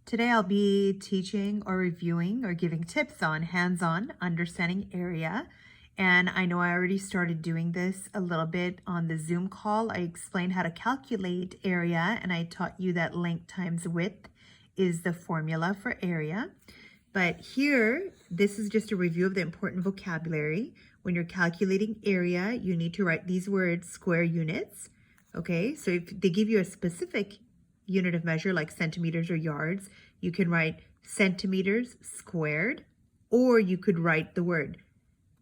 Today I'll be teaching or reviewing or giving tips on hands-on understanding area. And I know I already started doing this a little bit on the Zoom call. I explained how to calculate area and I taught you that length times width is the formula for area. But here, this is just a review of the important vocabulary. When you're calculating area, you need to write these words, square units. Okay, so if they give you a specific unit of measure like centimeters or yards, you can write centimeters squared, or you could write the word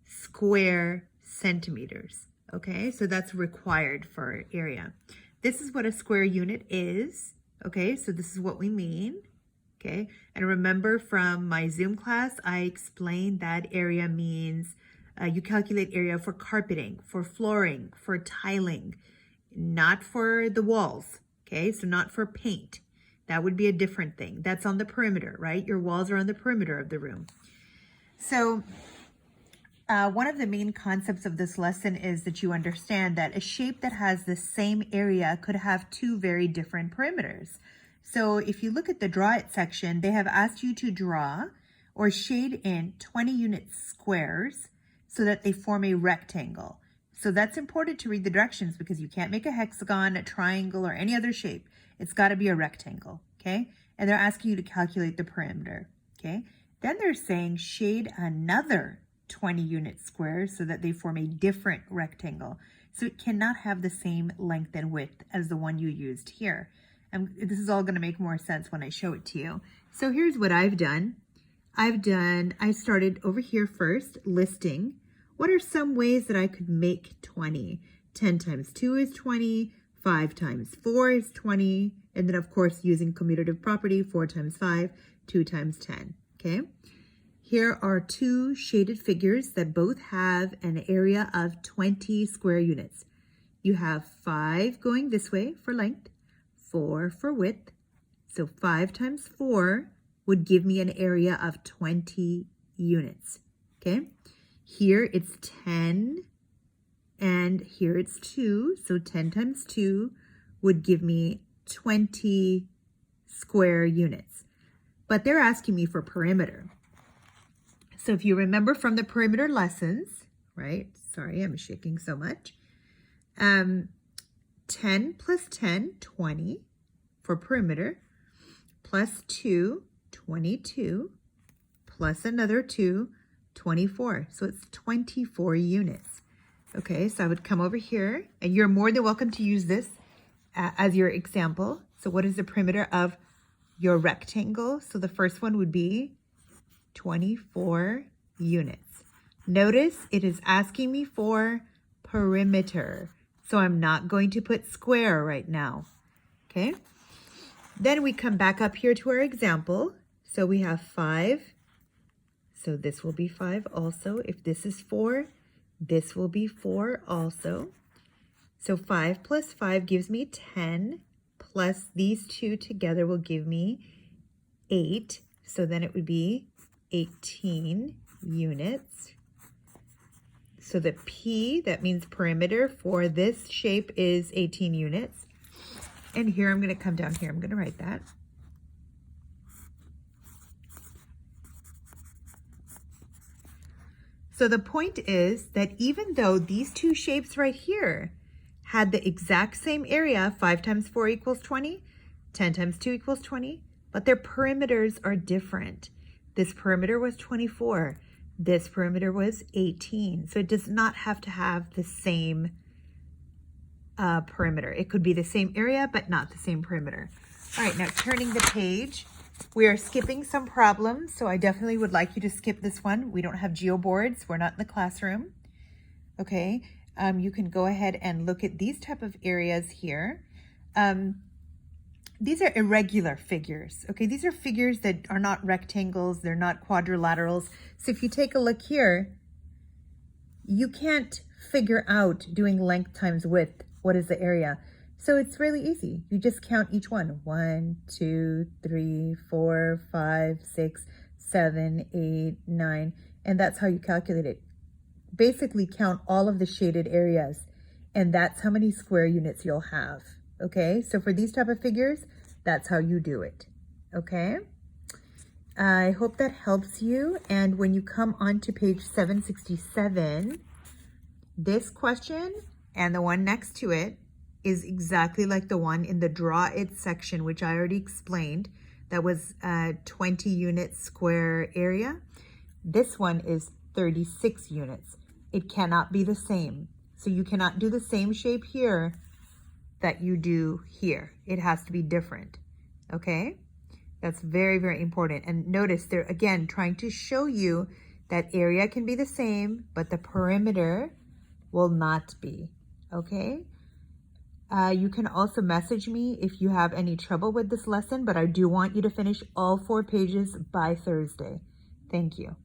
square centimeters. Okay, so that's required for area. This is what a square unit is. Okay, so this is what we mean. Okay, and remember from my Zoom class, I explained that area means you calculate area for carpeting, for flooring, for tiling, not for the walls. Okay, so not for paint. That would be a different thing. That's on the perimeter, right? Your walls are on the perimeter of the room. So one of the main concepts of this lesson is that you understand that a shape that has the same area could have two very different perimeters. So if you look at the draw it section, they have asked you to draw or shade in 20 unit squares so that they form a rectangle. So that's important to read the directions because you can't make a hexagon, a triangle, or any other shape. It's got to be a rectangle, okay? And they're asking you to calculate the perimeter, okay? Then they're saying shade another 20 unit squares so that they form a different rectangle. So it cannot have the same length and width as the one you used here. And this is all going to make more sense when I show it to you. So here's what I've done. I started over here first, listing. What are some ways that I could make 20? 10 times 2 is 20, 5 times 4 is 20, and then of course using commutative property, 4 times 5, 2 times 10, okay? Here are two shaded figures that both have an area of 20 square units. You have 5 going this way for length, 4 for width, so 5 times 4 would give me an area of 20 units, okay? Here it's 10 and here it's 2. So 10 times 2 would give me 20 square units. But they're asking me for perimeter. So if you remember from the perimeter lessons, right? Sorry, I'm shaking so much. 10 plus 10, 20 for perimeter, plus 2, 22, plus another 2, 24. So it's 24 units. Okay, so I would come over here and you're more than welcome to use this as your example. So what is the perimeter of your rectangle? So the first one would be 24 units. Notice it is asking me for perimeter. So I'm not going to put square right now. Okay, then we come back up here to our example. So we have 5. So this will be 5 also. If this is 4, this will be 4 also. So 5 plus 5 gives me 10, plus these two together will give me 8. So then it would be 18 units. So the P, that means perimeter, for this shape is 18 units. And here I'm going to come down here. I'm going to write that. So the point is that even though these two shapes right here had the exact same area, 5 times 4 equals 20, 10 times 2 equals 20, but their perimeters are different. This perimeter was 24. This perimeter was 18. So it does not have to have the same perimeter. It could be the same area, but not the same perimeter. All right, now turning the page. We are skipping some problems, so I definitely would like you to skip this one. We don't have geoboards. We're not in the classroom. Okay, you can go ahead and look at these type of areas here. These are irregular figures. Okay, these are figures that are not rectangles. They're not quadrilaterals. So if you take a look here, you can't figure out doing length times width. What is the area? So it's really easy. You just count each one. 1, 2, 3, 4, 5, 6, 7, 8, 9. And that's how you calculate it. Basically count all of the shaded areas. And that's how many square units you'll have. Okay, so for these type of figures, that's how you do it. Okay. I hope that helps you. And when you come on to page 767, this question and the one next to it is exactly like the one in the draw it section, which I already explained. That was a 20 unit square area. This one is 36 units. It cannot be the same. So you cannot do the same shape here that you do here. It has to be different, okay? That's very, very important. And notice they're, again, trying to show you that area can be the same, but the perimeter will not be, okay? You can also message me if you have any trouble with this lesson, but I do want you to finish all 4 pages by Thursday. Thank you.